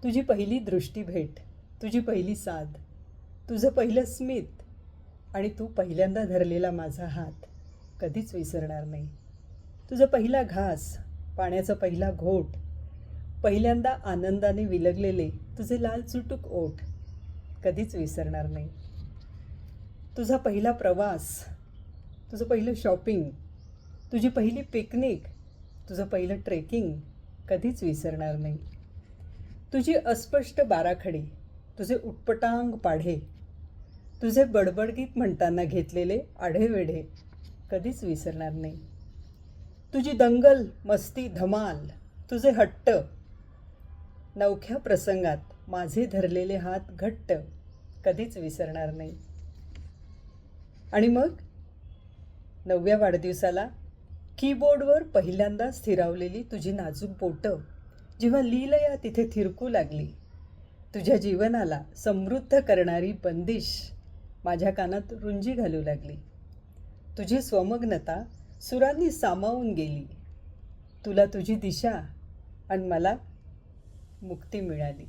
तुझी पहिली दृष्टीभेट, तुझी पहिली साद, तुझं पहिलं स्मित आणि तू पहिल्यांदा धरलेला माझा हात कधीच विसरणार नाही. तुझा पहिला घास, पाण्याचा पहिला घोट, पहिल्यांदा आनंदाने विलगलेले तुझे लाल चुटूक ओठ कधीच विसरणार नाही. तुझा पहिला प्रवास, तुझं पहिलं शॉपिंग, तुझी पहिली पिकनिक, तुझं पहिलं ट्रेकिंग कधीच विसरणार नाही. तुझी अस्पष्ट बाराखडी, तुझे उटपटांग पाढे, तुझे बडबडगीत म्हणताना घेतलेले आढेवेढे कधीच विसरणार नाही. तुझी दंगल, मस्ती, धमाल, तुझे हट्ट, नवख्या प्रसंगात माझे धरलेले हात घट्ट कधीच विसरणार नाही. आणि मग 9व्या वाढदिवसाला कीबोर्डवर पहिल्यांदा स्थिरावलेली तुझी नाजूक बोटं जेव्हा लीलया तिथे थिरकू लागली, तुझ्या जीवनाला समृद्ध करणारी बंदिश माझ्या कानात रुंजी घालू लागली. तुझी स्वमग्नता सुरांनी सामावून गेली. तुला तुझी दिशा आणि मला मुक्ती मिळाली.